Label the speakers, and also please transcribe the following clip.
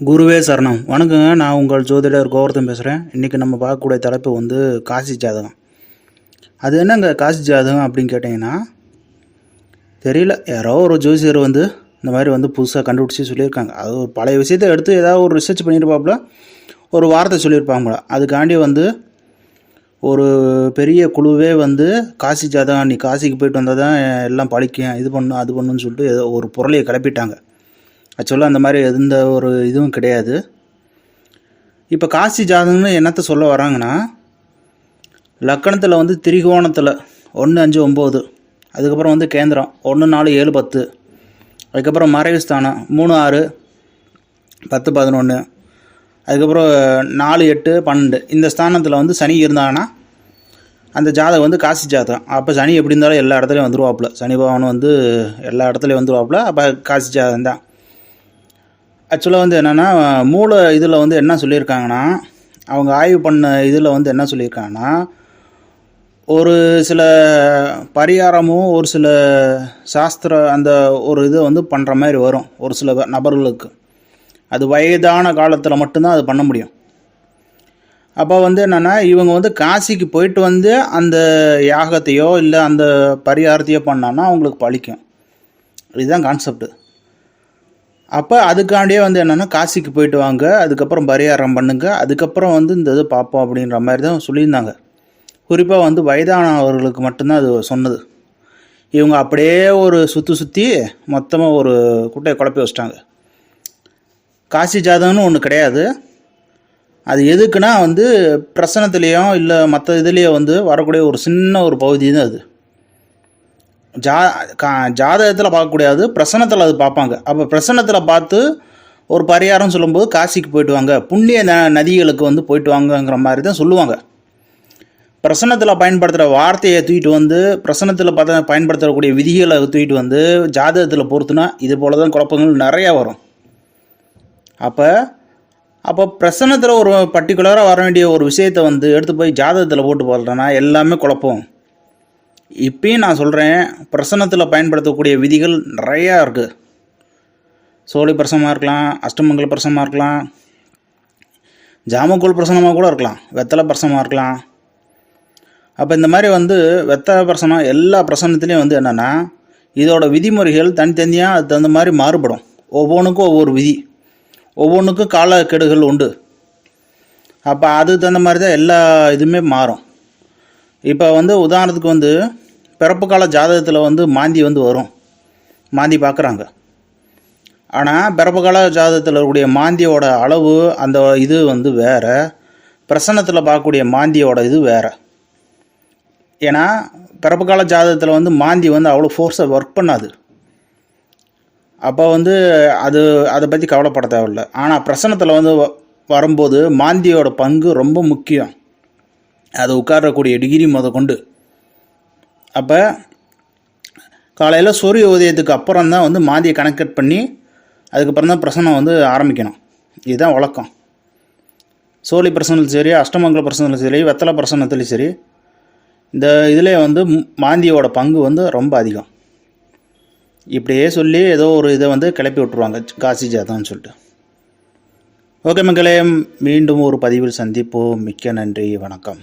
Speaker 1: குருவே சரணம். வணக்கங்க. நான் உங்கள் ஜோதிடர் கோவர்தன் பேசுகிறேன். இன்றைக்கி நம்ம பார்க்கக்கூடிய தலைப்பு வந்து காசி ஜாதகம். அது என்னங்க காசி ஜாதகம் அப்படின்னு கேட்டிங்கன்னா, தெரியல, யாரோ ஒரு ஜோசியர் வந்து இந்த மாதிரி வந்து புதுசாக கண்டுபிடிச்சி சொல்லியிருக்காங்க. அது ஒரு பழைய விஷயத்தை எடுத்து ஏதாவது ஒரு ரிசர்ச் பண்ணியிருப்பாப்புல, ஒரு வார்த்தை சொல்லியிருப்பாங்களா. அதுக்காண்டி வந்து ஒரு பெரிய குழுவே வந்து காசி ஜாதகம், நீ காசிக்கு போயிட்டு வந்தால் தான் எல்லாம் பழிக்கும், இது பண்ணும் அது பண்ணுன்னு சொல்லிட்டு ஏதோ ஒரு பொருளையை கிளப்பிட்டாங்க. ஆக்சுவலாக அந்த மாதிரி எந்த ஒரு இதுவும் கிடையாது. இப்போ காசி ஜாதகம்னு என்னத்தை சொல்ல வராங்கன்னா, லக்கணத்தில் வந்து திரிகோணத்தில் 1 5 9, அதுக்கப்புறம் வந்து கேந்திரம் 1 4 7 10, அதுக்கப்புறம் மறைவு ஸ்தானம் 3 6 10 11, அதுக்கப்புறம் 4 8 12. இந்த ஸ்தானத்தில் வந்து சனி இருந்தாங்கன்னா அந்த ஜாதகம் வந்து காசி ஜாதகம். அப்போ சனி எப்படி இருந்தாலும் எல்லா இடத்துலையும் வந்துடுவாப்புல, சனி பகவான் வந்து எல்லா இடத்துலையும் வந்துடுவாப்புல. அப்போ காசி ஜாதகம் தான். ஆக்சுவலாக வந்து என்னென்னா, மூல இதில் வந்து என்ன சொல்லியிருக்காங்கன்னா, அவங்க ஆய்வு பண்ண இதில் வந்து என்ன சொல்லியிருக்காங்கன்னா, ஒரு சில பரிகாரமும் ஒரு சில சாஸ்திர அந்த ஒரு இதை வந்து பண்ணுற மாதிரி வரும் ஒரு சில நபர்களுக்கு. அது வயதான காலத்தில் மட்டும்தான் அது பண்ண முடியும். அப்போ வந்து என்னென்னா, இவங்க வந்து காசிக்கு போயிட்டு வந்து அந்த யாகத்தையோ இல்லை அந்த பரிகாரத்தையோ பண்ணான்னா அவங்களுக்கு பழிக்கும். இதுதான் கான்செப்டு. அப்போ அதுக்காண்டியே வந்து என்னென்னா, காசிக்கு போயிட்டு வாங்க, அதுக்கப்புறம் பரிகாரம் பண்ணுங்க, அதுக்கப்புறம் வந்து இந்த இது பார்ப்போம் அப்படின்ற மாதிரி தான் சொல்லியிருந்தாங்க. குறிப்பாக வந்து வயதானவர்களுக்கு மட்டும்தான் அது சொன்னது. இவங்க அப்படியே ஒரு சுற்றி மொத்தமாக ஒரு குட்டையை குழப்பி வச்சிட்டாங்க. காசி ஜாதகம்னு ஒன்று கிடையாது. அது எதுக்குன்னா வந்து பிரசனத்துலேயும் இல்லை மற்ற இதுலேயோ வந்து வரக்கூடிய ஒரு சின்ன ஒரு பகுதி தான் அது. ஜாதகத்தில் பார்க்கக்கூடாது, பிரசனத்தில் அது பார்ப்பாங்க. அப்போ பிரசனத்தில் பார்த்து ஒரு பரிகாரம் சொல்லும்போது காசிக்கு போயிட்டு வாங்க, புண்ணிய நதிகளுக்கு வந்து போயிட்டு வாங்கங்கிற மாதிரி தான் சொல்லுவாங்க. பிரசனத்தில் பயன்படுத்துகிற வார்த்தையை தூக்கிட்டு வந்து பிரசனத்தில் பயன்படுத்தக்கூடிய விதிகளை தூக்கிட்டு வந்து ஜாதகத்தில் பொறுத்துனா இது போல தான் குழப்பங்கள் நிறையா வரும். அப்போ பிரசனத்தில் ஒரு பர்டிகுலராக வர வேண்டிய ஒரு விஷயத்தை வந்து எடுத்து போய் ஜாதகத்தில் போட்டு போடுறேன்னா எல்லாமே குழப்பம். இப்பயும் நான் சொல்கிறேன், பிரசனத்தில் பயன்படுத்தக்கூடிய விதிகள் நிறையா இருக்குது. சோழி பிரசனமாக இருக்கலாம், அஷ்டமங்கல பிரசனமாக இருக்கலாம், ஜாமக்கோல் பிரசனமாக கூட இருக்கலாம், வெத்தலை பிரசனமாக இருக்கலாம். அப்போ இந்த மாதிரி வந்து வெத்தலை பிரசனம் எல்லா பிரசனத்துலேயும் வந்து என்னென்னா, இதோட விதிமுறைகள் தனித்தனியாக அது தகுந்த மாதிரி மாறுபடும். ஒவ்வொன்றுக்கும் ஒவ்வொரு விதி, ஒவ்வொன்றுக்கும் காலக்கெடுகள் உண்டு. அப்போ அதுக்கு தகுந்த மாதிரி தான் எல்லா இதுவுமே மாறும். இப்போ வந்து உதாரணத்துக்கு வந்து பிறப்பு கால ஜாதகத்தில் வந்து மாந்தி வந்து வரும், மாந்தி பார்க்குறாங்க. ஆனால் பிறப்பு கால ஜாதகத்தில் இருக்கக்கூடிய மாந்தியோட அளவு அந்த இது வந்து வேறு, பிரசன்னத்தில் பார்க்கக்கூடிய மாந்தியோட இது வேறு. ஏன்னா பிறப்பு கால ஜாதகத்தில் வந்து மாந்தி வந்து அவ்வளோ ஃபோர்ஸாக ஒர்க் பண்ணாது. அப்போ வந்து அதை பற்றி கவலைப்பட தேவையில்லை. ஆனால் பிரசன்னத்தில் வந்து வரும்போது மாந்தியோட பங்கு ரொம்ப முக்கியம், அது உட்காரக்கூடிய டிகிரி கொண்டு. அப்போ காலையில் சூரிய உதயத்துக்கு அப்புறம் தான் வந்து மாந்தியை கனெக்ட் பண்ணி அதுக்கப்புறம் தான் பிரசனம் வந்து ஆரம்பிக்கணும். இதுதான் வழக்கம். சோழி பிரசனத்துலையும் சரி, அஷ்டமங்கல பிரசனத்துலையும் சரி, வெத்தலை பிரசனத்துலையும் சரி, இந்த இதில் வந்து மாந்தியோட பங்கு வந்து ரொம்ப அதிகம். இப்படியே சொல்லி ஏதோ ஒரு இதை வந்து கிளப்பி விட்ருவாங்க காசி ஜாதகம்னு சொல்லிட்டு. ஓகே மக்களே, மீண்டும் ஒரு பதிவில் சந்திப்போம். மிக்க நன்றி, வணக்கம்.